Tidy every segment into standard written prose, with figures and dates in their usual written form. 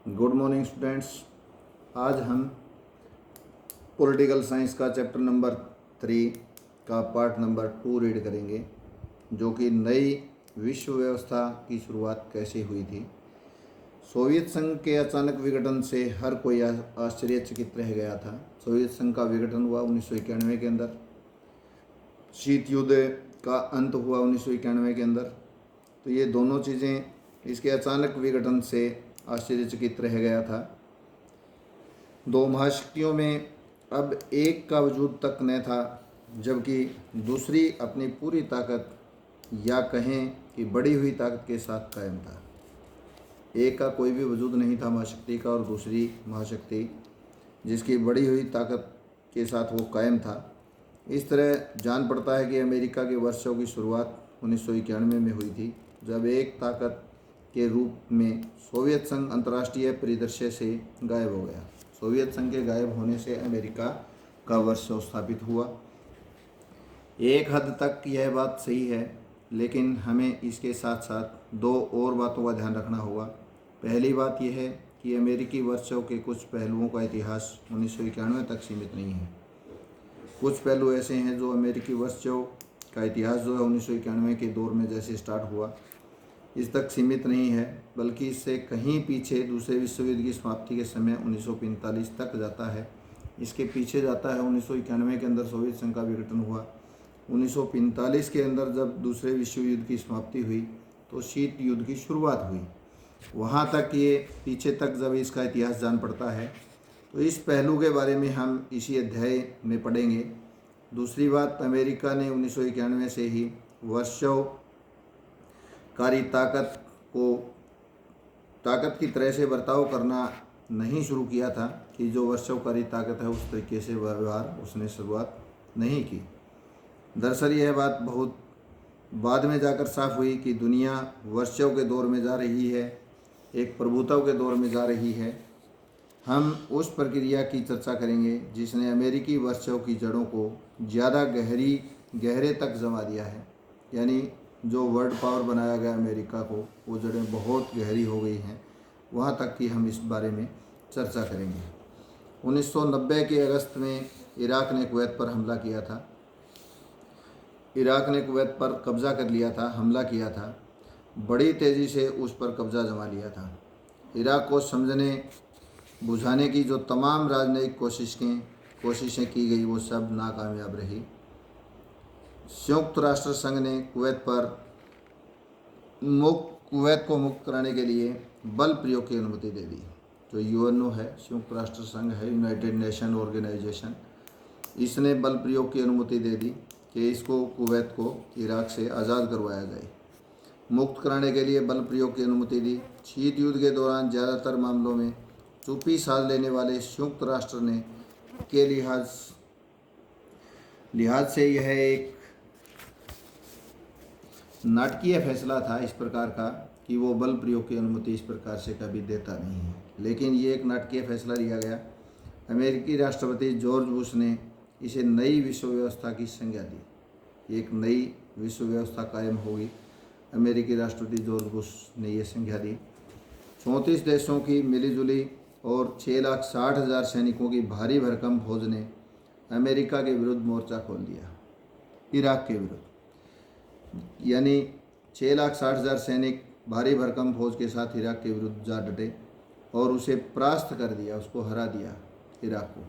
Good morning students. आज हम political science का चैप्टर नंबर 3 का पार्ट नंबर 2 रीड करेंगे, जो कि नई विश्व व्यवस्था की शुरुआत कैसे हुई थी। सोवियत संघ के अचानक विघटन से हर कोई आश्चर्यचकित रह गया था। सोवियत संघ का विघटन हुआ 1991 के अंदर। शीत युद्ध का अंत हुआ 1991 के अंदर। तो ये दोनों चीज़ें, इसके अचानक विघटन से आश्चर्यचकित रह गया था। दो महाशक्तियों में अब एक का वजूद तक न था, जबकि दूसरी अपनी पूरी ताकत या कहें कि बढ़ी हुई ताकत के साथ कायम था। एक का कोई भी वजूद नहीं था महाशक्ति का, और दूसरी महाशक्ति जिसकी बढ़ी हुई ताकत के साथ वो कायम था। इस तरह जान पड़ता है कि अमेरिका के वर्षों की शुरुआत 1991 में हुई थी, जब एक ताकत के रूप में सोवियत संघ अंतर्राष्ट्रीय परिदृश्य से गायब हो गया। सोवियत संघ के गायब होने से अमेरिका का वर्चस्व स्थापित हुआ। एक हद तक यह बात सही है, लेकिन हमें इसके साथ साथ दो और बातों का ध्यान रखना होगा। पहली बात यह है कि अमेरिकी वर्चस्व के कुछ पहलुओं का इतिहास 1991 तक सीमित नहीं है। कुछ पहलू ऐसे हैं जो अमेरिकी वर्चस्व का इतिहास जो है 1991 के दौर में जैसे स्टार्ट हुआ इस तक सीमित नहीं है, बल्कि इससे कहीं पीछे दूसरे विश्व युद्ध की समाप्ति के समय 1945 तक जाता है। इसके पीछे जाता है 1991 के अंदर सोवियत संघ का विघटन हुआ। 1945 के अंदर जब दूसरे विश्व युद्ध की समाप्ति हुई तो शीत युद्ध की शुरुआत हुई। वहाँ तक ये पीछे तक जब इसका इतिहास जान पड़ता है तो इस पहलू के बारे में हम इसी अध्याय में पढ़ेंगे। दूसरी बात, अमेरिका ने 1991 से ही वर्चस्वकारी ताकत की तरह से बर्ताव करना नहीं शुरू किया था कि जो वर्चस्वकारी ताकत है उस तरीके से व्यवहार उसने शुरुआत नहीं की। दरअसल यह बात बहुत बाद में जाकर साफ हुई कि दुनिया वर्चस्व के दौर में जा रही है, एक प्रभुत्व के दौर में जा रही है। हम उस प्रक्रिया की चर्चा करेंगे जिसने अमेरिकी वर्चस्व की जड़ों को ज़्यादा गहरे तक जमा दिया है। यानी जो वर्ल्ड पावर बनाया गया अमेरिका को, वो जड़ें बहुत गहरी हो गई हैं। वहाँ तक कि हम इस बारे में चर्चा करेंगे। 1990 के अगस्त में इराक ने कुवैत पर हमला किया था। इराक ने कुवैत पर कब्ज़ा कर लिया था, हमला किया था, बड़ी तेज़ी से उस पर कब्ज़ा जमा लिया था। इराक को समझने बुझाने की जो तमाम राजनयिक कोशिशें की गई वो सब नाकामयाब रही। संयुक्त राष्ट्र संघ ने कुवैत को मुक्त कराने के लिए बल प्रयोग की अनुमति दे दी। जो यूएनओ है, संयुक्त राष्ट्र संघ है, यूनाइटेड नेशन ऑर्गेनाइजेशन, इसने बल प्रयोग की अनुमति दे दी कि इसको कुवैत को इराक से आज़ाद करवाया जाए। मुक्त कराने के लिए बल प्रयोग की अनुमति दी। शीत युद्ध के दौरान ज़्यादातर मामलों में चुप्पी साध लेने वाले संयुक्त राष्ट्र ने के लिहाज से यह एक नाटकीय फैसला था इस प्रकार का कि वो बल प्रयोग की अनुमति इस प्रकार से कभी देता नहीं है, लेकिन ये एक नाटकीय फैसला लिया गया। अमेरिकी राष्ट्रपति जॉर्ज बुश ने इसे नई विश्व व्यवस्था की संज्ञा दी। एक नई विश्व व्यवस्था कायम होगी, अमेरिकी राष्ट्रपति जॉर्ज बुश ने ये संज्ञा दी। 34 देशों की मिलीजुली और 6,60,000 सैनिकों की भारी भरकम फौज ने अमेरिका के विरुद्ध मोर्चा खोल दिया, इराक के विरुद्ध। यानी 6,60,000 सैनिक भारी भरकम फौज के साथ इराक के विरुद्ध जा डटे और उसे परास्त कर दिया, उसको हरा दिया इराक को।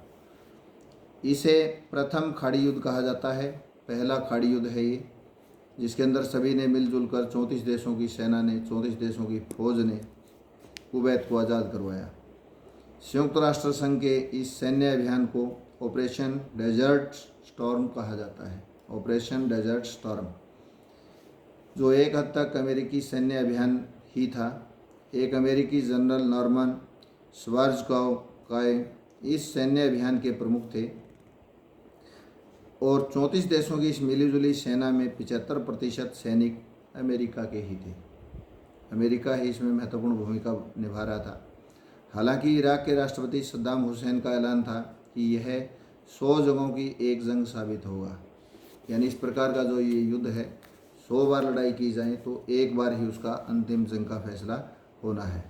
इसे प्रथम खाड़ी युद्ध कहा जाता है। पहला खाड़ी युद्ध है ये, जिसके अंदर सभी ने मिलजुल कर 34 देशों की सेना ने, 34 देशों की फौज ने कुवैत को आज़ाद करवाया। संयुक्त राष्ट्र संघ के इस सैन्य अभियान को ऑपरेशन डेजर्ट स्टॉर्म कहा जाता है। ऑपरेशन डेजर्ट स्टॉर्म, जो एक हद तक अमेरिकी सैन्य अभियान ही था। एक अमेरिकी जनरल नॉर्मन श्वार्ज़कॉव इस सैन्य अभियान के प्रमुख थे, और 34 देशों की इस मिलीजुली सेना में 75% सैनिक अमेरिका के ही थे। अमेरिका ही इसमें महत्वपूर्ण भूमिका निभा रहा था। हालांकि इराक के राष्ट्रपति सद्दाम हुसैन का ऐलान था कि यह 100 जंगों की एक जंग साबित होगा। यानी इस प्रकार का जो ये युद्ध है, 100 बार लड़ाई की जाए तो एक बार ही उसका अंतिम जंग का फैसला होना है।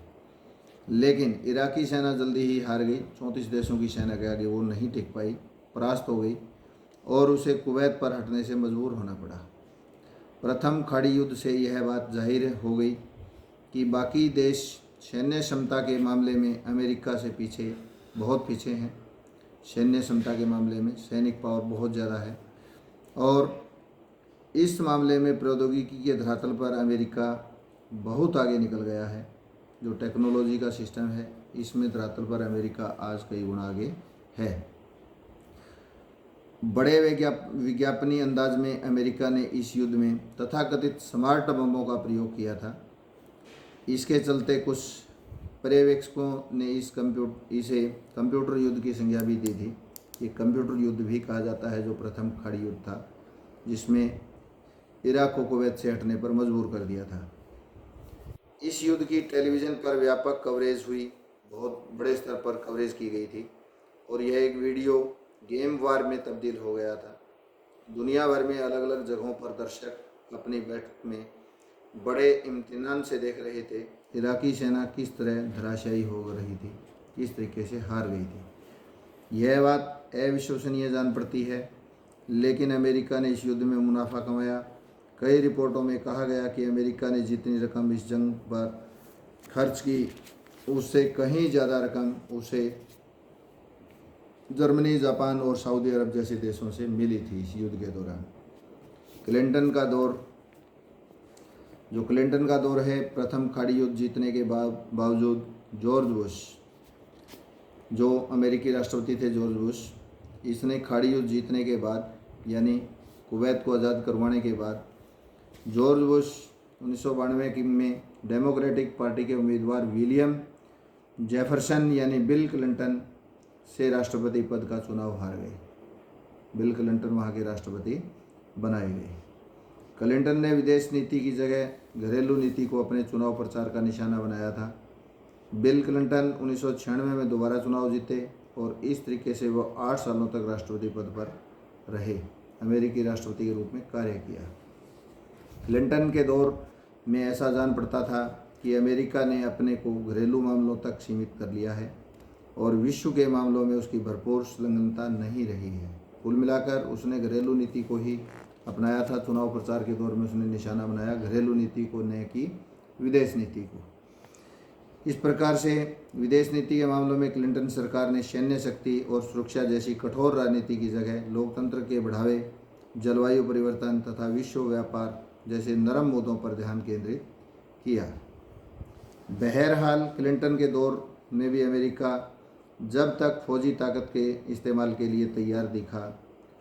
लेकिन इराकी सेना जल्दी ही हार गई। 34 देशों की सेना के आगे वो नहीं टिक पाई, परास्त हो गई और उसे कुवैत पर हटने से मजबूर होना पड़ा। प्रथम खाड़ी युद्ध से यह बात जाहिर हो गई कि बाकी देश सैन्य क्षमता के मामले में अमेरिका से बहुत पीछे हैं। सैन्य क्षमता के मामले में सैनिक पावर बहुत ज़्यादा है और इस मामले में प्रौद्योगिकी के धरातल पर अमेरिका बहुत आगे निकल गया है। जो टेक्नोलॉजी का सिस्टम है इसमें धरातल पर अमेरिका आज कई गुना आगे है। बड़े विज्ञापनी अंदाज में अमेरिका ने इस युद्ध में तथाकथित स्मार्ट बमों का प्रयोग किया था। इसके चलते कुछ पर्यवेक्षकों ने इसे कंप्यूटर युद्ध की संज्ञा भी दी थी। ये कंप्यूटर युद्ध भी कहा जाता है, जो प्रथम खाड़ी युद्ध था, जिसमें इराक को कुवैत से हटने पर मजबूर कर दिया था। इस युद्ध की टेलीविज़न पर व्यापक कवरेज हुई, बहुत बड़े स्तर पर कवरेज की गई थी और यह एक वीडियो गेम वार में तब्दील हो गया था। दुनिया भर में अलग अलग जगहों पर दर्शक अपनी बैठक में बड़े इम्तिनान से देख रहे थे इराकी सेना किस तरह धराशायी हो रही थी, किस तरीके से हार गई थी। यह बात अविश्वसनीय जान पड़ती है, लेकिन अमेरिका ने इस युद्ध में मुनाफा कमाया। कई रिपोर्टों में कहा गया कि अमेरिका ने जितनी रकम इस जंग पर खर्च की उससे कहीं ज़्यादा रकम उसे जर्मनी, जापान और सऊदी अरब जैसे देशों से मिली थी इस युद्ध के दौरान। क्लिंटन का दौर है, प्रथम खाड़ी युद्ध जीतने के बावजूद जॉर्ज बुश, जो अमेरिकी राष्ट्रपति थे जॉर्ज बुश, इसने खाड़ी युद्ध जीतने के बाद यानी कुवैत को आज़ाद करवाने के बाद जॉर्ज बुश 1992 में डेमोक्रेटिक पार्टी के उम्मीदवार विलियम जेफरसन यानी बिल क्लिंटन से राष्ट्रपति पद का चुनाव हार गए। बिल क्लिंटन वहाँ के राष्ट्रपति बनाए गए। क्लिंटन ने विदेश नीति की जगह घरेलू नीति को अपने चुनाव प्रचार का निशाना बनाया था। बिल क्लिंटन 1996 में दोबारा चुनाव जीते और इस तरीके से वो 8 सालों तक राष्ट्रपति पद पर रहे, अमेरिकी राष्ट्रपति के रूप में कार्य किया। क्लिंटन के दौर में ऐसा जान पड़ता था कि अमेरिका ने अपने को घरेलू मामलों तक सीमित कर लिया है और विश्व के मामलों में उसकी भरपूर संलग्नता नहीं रही है। कुल मिलाकर उसने घरेलू नीति को ही अपनाया था। चुनाव प्रचार के दौर में उसने निशाना बनाया घरेलू नीति को, न कि विदेश नीति को। इस प्रकार से विदेश नीति के मामलों में क्लिंटन सरकार ने सैन्य शक्ति और सुरक्षा जैसी कठोर राजनीति की जगह लोकतंत्र के बढ़ावे, जलवायु परिवर्तन तथा विश्व व्यापार जैसे नरम मुद्दों पर ध्यान केंद्रित किया। बहरहाल क्लिंटन के दौर में भी अमेरिका जब तक फौजी ताकत के इस्तेमाल के लिए तैयार दिखा,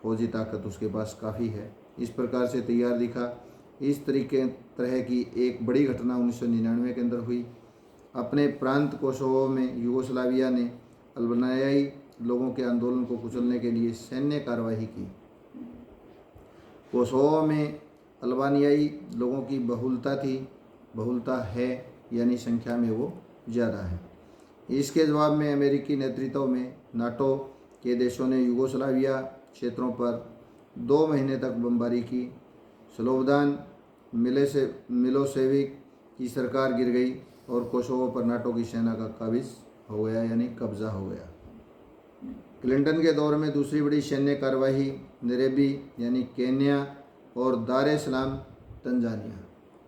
फौजी ताकत उसके पास काफ़ी है, इस प्रकार से तैयार दिखा। इस तरह की एक बड़ी घटना 1999 के अंदर हुई। अपने प्रांत कोसोवो में यूगोस्लाविया ने अल्बानियाई लोगों के आंदोलन को कुचलने के लिए सैन्य कार्रवाई की। कोसोवो में अल्बानियाई लोगों की बहुलता है, यानी संख्या में वो ज़्यादा है। इसके जवाब में अमेरिकी नेतृत्व में नाटो के देशों ने यूगोस्लाविया क्षेत्रों पर 2 महीने तक बमबारी की। स्लोबोदान मिलोसेविक की सरकार गिर गई और कोसोवो पर नाटो की सेना का काबिज हो गया, यानी कब्जा हो गया। क्लिंटन के दौर में दूसरी बड़ी सैन्य कार्रवाई नैरोबी यानी केन्या और दार ए सलाम तंजानिया,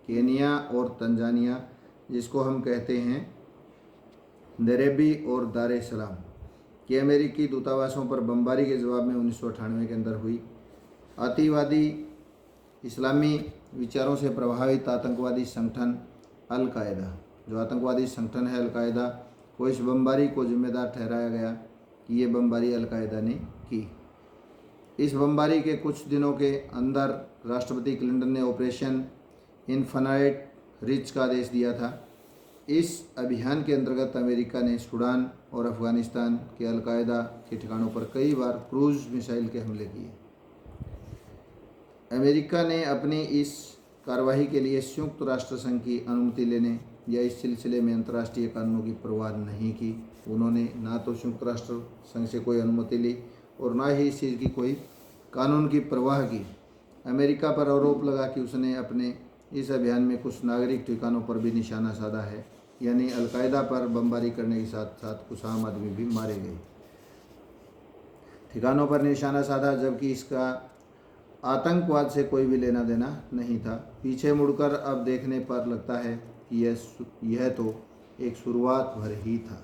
केनिया और तंजानिया जिसको हम कहते हैं नैरोबी और दार ए सलाम के अमेरिकी दूतावासों पर बमबारी के जवाब में 1998 के अंदर हुई। अतिवादी इस्लामी विचारों से प्रभावित आतंकवादी संगठन अल-कायदा, जो आतंकवादी संगठन है अल-कायदा, को इस बमबारी को जिम्मेदार ठहराया गया कि ये बमबारी अल-कायदा ने की। इस बमबारी के कुछ दिनों के अंदर राष्ट्रपति क्लिंटन ने ऑपरेशन इन्फिनाइट रिच का आदेश दिया था। इस अभियान के अंतर्गत अमेरिका ने सूडान और अफगानिस्तान के अल-कायदा के ठिकानों पर कई बार क्रूज मिसाइल के हमले किए। अमेरिका ने अपनी इस कार्रवाई के लिए संयुक्त राष्ट्र संघ की अनुमति लेने या इस सिलसिले में अंतर्राष्ट्रीय कानूनों की परवाह नहीं की। उन्होंने ना तो संयुक्त राष्ट्र संघ से कोई अनुमति ली और ना ही इस चीज़ की कोई कानून की परवाह की। अमेरिका पर आरोप लगा कि उसने अपने इस अभियान में कुछ नागरिक ठिकानों पर भी निशाना साधा है। यानी अलकायदा पर बमबारी करने के साथ साथ कुछ आम आदमी भी मारे गए। ठिकानों पर निशाना साधा, जबकि इसका आतंकवाद से कोई भी लेना देना नहीं था। पीछे मुड़कर अब देखने पर लगता है कि यह तो एक शुरुआत भर ही था।